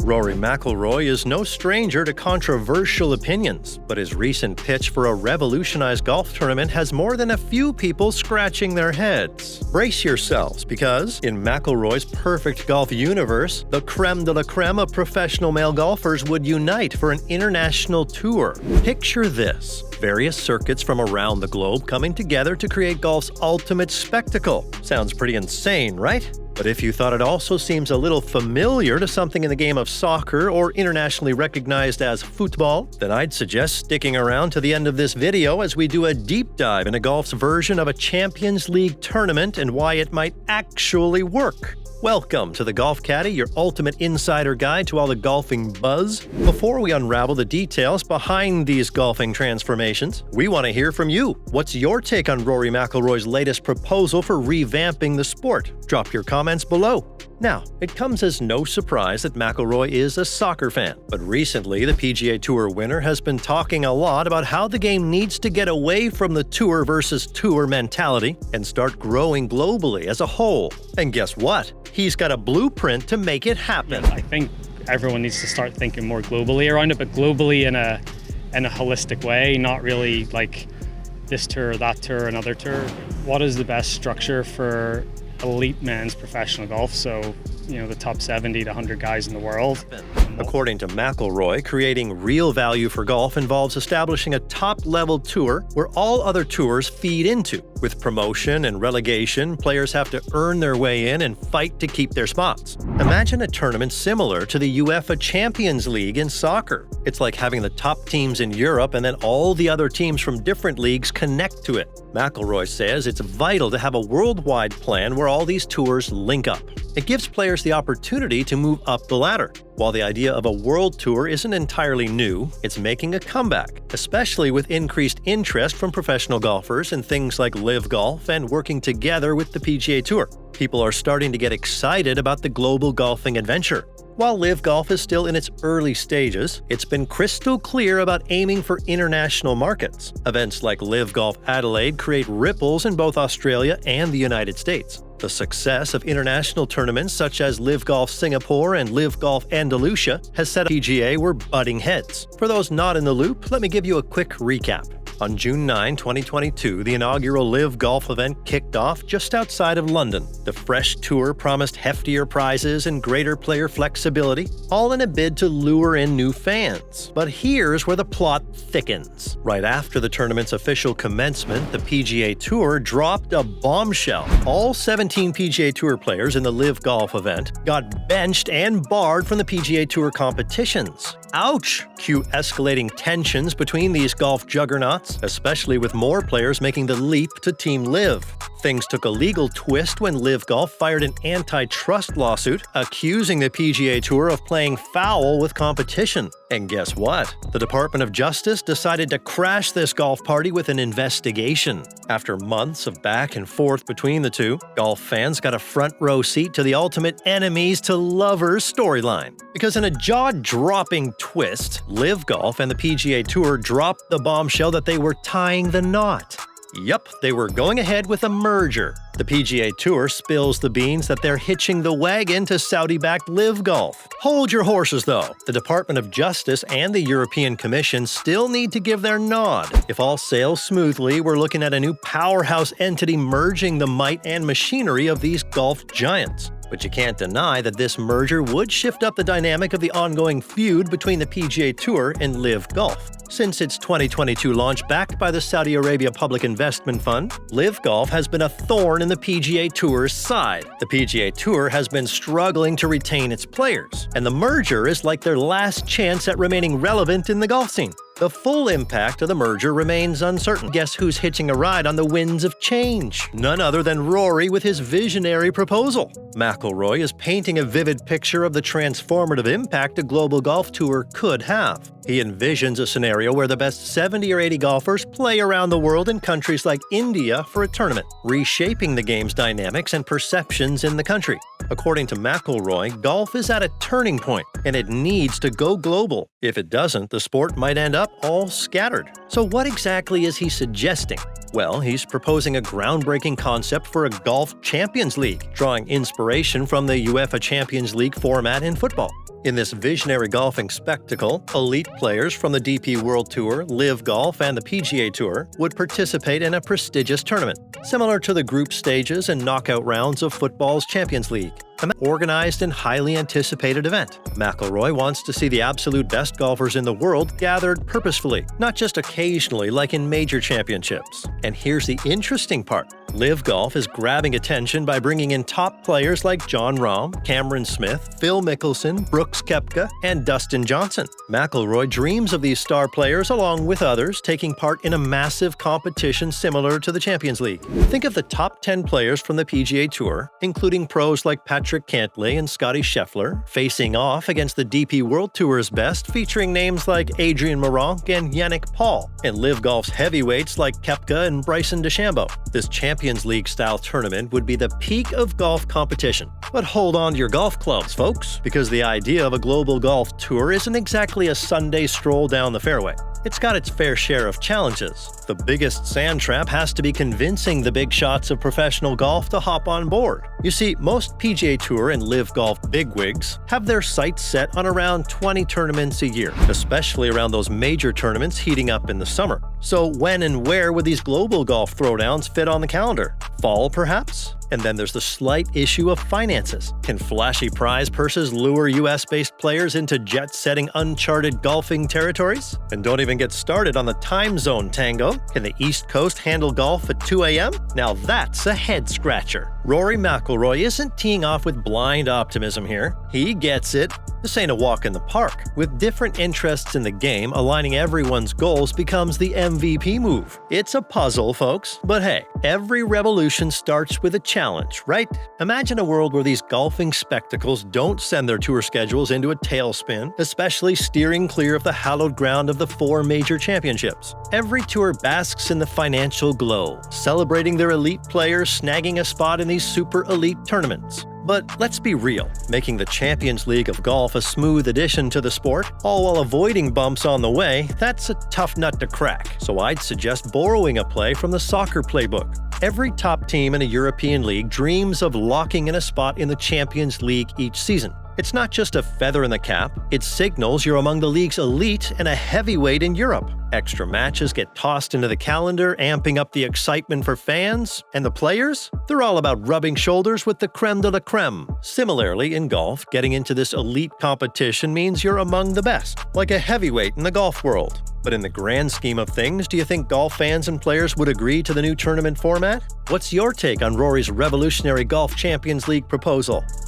Rory McIlroy is no stranger to controversial opinions, but his recent pitch for a revolutionize golf tournament has more than a few people scratching their heads. Brace yourselves, because in McIlroy's perfect golf universe, the creme de la creme of professional male golfers would unite for an international tour. Picture this: various circuits from around the globe coming together to create golf's ultimate spectacle. Sounds pretty insane, right? But if you thought it also seems a little familiar to something in the game of soccer or internationally recognized as football, then I'd suggest sticking around to the end of this video as we do a deep dive into golf's version of a Champions League tournament and why it might actually work. Welcome to the Golf Caddy, your ultimate insider guide to all the golfing buzz. Before we unravel the details behind these golfing transformations, we want to hear from you. What's your take on Rory McIlroy's latest proposal for revamping the sport? Drop your comments below. Now, it comes as no surprise that McIlroy is a soccer fan, but recently the PGA Tour winner has been talking a lot about how the game needs to get away from the tour versus tour mentality and start growing globally as a whole. And guess what? He's got a blueprint to make it happen. Yeah, I think everyone needs to start thinking more globally around it, but globally in a holistic way, not really like this tour, that tour, another tour. What is the best structure for elite men's professional golf? So, the top 70 to 100 guys in the world. According to McIlroy, creating real value for golf involves establishing a top-level tour where all other tours feed into. With promotion and relegation, players have to earn their way in and fight to keep their spots. Imagine a tournament similar to the UEFA Champions League in soccer. It's like having the top teams in Europe and then all the other teams from different leagues connect to it. McIlroy says it's vital to have a worldwide plan where all these tours link up. It gives players the opportunity to move up the ladder. While the idea of a world tour isn't entirely new, it's making a comeback, especially with increased interest from professional golfers in things like LIV Golf and working together with the PGA Tour. People are starting to get excited about the global golfing adventure. While LIV Golf is still in its early stages, it's been crystal clear about aiming for international markets. Events like LIV Golf Adelaide create ripples in both Australia and the United States. The success of international tournaments such as LIV Golf Singapore and LIV Golf Andalusia has set PGA were butting heads. For those not in the loop, let me give you a quick recap. On June 9, 2022, the inaugural LIV Golf event kicked off just outside of London. The fresh tour promised heftier prizes and greater player flexibility, all in a bid to lure in new fans. But here's where the plot thickens. Right after the tournament's official commencement, the PGA Tour dropped a bombshell. All 17 PGA Tour players in the LIV Golf event got benched and barred from the PGA Tour competitions. Ouch! Cue escalating tensions between these golf juggernauts, especially with more players making the leap to Team LIV. Things took a legal twist when LIV Golf fired an antitrust lawsuit, accusing the PGA Tour of playing foul with competition. And guess what? The Department of Justice decided to crash this golf party with an investigation. After months of back and forth between the two, golf fans got a front row seat to the ultimate enemies to lovers storyline. Because in a jaw-dropping twist, LIV Golf and the PGA Tour dropped the bombshell that they were tying the knot. Yup, they were going ahead with a merger. The PGA Tour spills the beans that they're hitching the wagon to Saudi-backed LIV Golf. Hold your horses, though. The Department of Justice and the European Commission still need to give their nod. If all sails smoothly, we're looking at a new powerhouse entity merging the might and machinery of these golf giants. But you can't deny that this merger would shift up the dynamic of the ongoing feud between the PGA Tour and LIV Golf. Since its 2022 launch backed by the Saudi Arabia Public Investment Fund, LIV Golf has been a thorn in the PGA Tour's side. The PGA Tour has been struggling to retain its players, and the merger is like their last chance at remaining relevant in the golf scene. The full impact of the merger remains uncertain. Guess who's hitching a ride on the winds of change? None other than Rory with his visionary proposal. McIlroy is painting a vivid picture of the transformative impact a global golf tour could have. He envisions a scenario where the best 70 or 80 golfers play around the world in countries like India for a tournament, reshaping the game's dynamics and perceptions in the country. According to McIlroy, golf is at a turning point, and it needs to go global. If it doesn't, the sport might end up all scattered. So what exactly is he suggesting? Well, he's proposing a groundbreaking concept for a Golf Champions League, drawing inspiration from the UEFA Champions League format in football. In this visionary golfing spectacle, elite players from the DP World Tour, Live Golf, and the PGA Tour would participate in a prestigious tournament, similar to the group stages and knockout rounds of football's Champions League. An organized and highly anticipated event. McIlroy wants to see the absolute best golfers in the world gathered purposefully, not just occasionally like in major championships. And here's the interesting part. Live Golf is grabbing attention by bringing in top players like Jon Rahm, Cameron Smith, Phil Mickelson, Brooks Koepka, and Dustin Johnson. McIlroy dreams of these star players along with others taking part in a massive competition similar to the Champions League. Think of the top 10 players from the PGA Tour, including pros like Patrick Cantlay and Scotty Scheffler, facing off against the DP World Tour's best, featuring names like Adrian Meronk and Yannick Paul, and Live Golf's heavyweights like Koepka and Bryson DeChambeau. This Champions League-style tournament would be the peak of golf competition. But hold on to your golf clubs, folks, because the idea of a global golf tour isn't exactly a Sunday stroll down the fairway. It's got its fair share of challenges. The biggest sand trap has to be convincing the big shots of professional golf to hop on board. You see, most PGA Tour and Live Golf bigwigs have their sights set on around 20 tournaments a year, especially around those major tournaments heating up in the summer. So when and where would these global golf throwdowns fit on the calendar? Fall, perhaps? And then there's the slight issue of finances. Can flashy prize purses lure US-based players into jet-setting uncharted golfing territories? And don't even get started on the time zone tango. Can the East Coast handle golf at 2 a.m.? Now that's a head-scratcher. Rory McIlroy isn't teeing off with blind optimism here. He gets it. This ain't a walk in the park. With different interests in the game, aligning everyone's goals becomes the MVP move. It's a puzzle, folks. But hey, every revolution starts with a challenge, right? Imagine a world where these golfing spectacles don't send their tour schedules into a tailspin, especially steering clear of the hallowed ground of the 4 major championships. Every tour basks in the financial glow, celebrating their elite players snagging a spot in these super elite tournaments. But let's be real, making the Champions League of golf a smooth addition to the sport, all while avoiding bumps on the way, that's a tough nut to crack. So I'd suggest borrowing a play from the soccer playbook. Every top team in a European league dreams of locking in a spot in the Champions League each season. It's not just a feather in the cap, it signals you're among the league's elite and a heavyweight in Europe. Extra matches get tossed into the calendar, amping up the excitement for fans. And the players? They're all about rubbing shoulders with the creme de la creme. Similarly, in golf, getting into this elite competition means you're among the best, like a heavyweight in the golf world. But in the grand scheme of things, do you think golf fans and players would agree to the new tournament format? What's your take on Rory's revolutionary Golf Champions League proposal?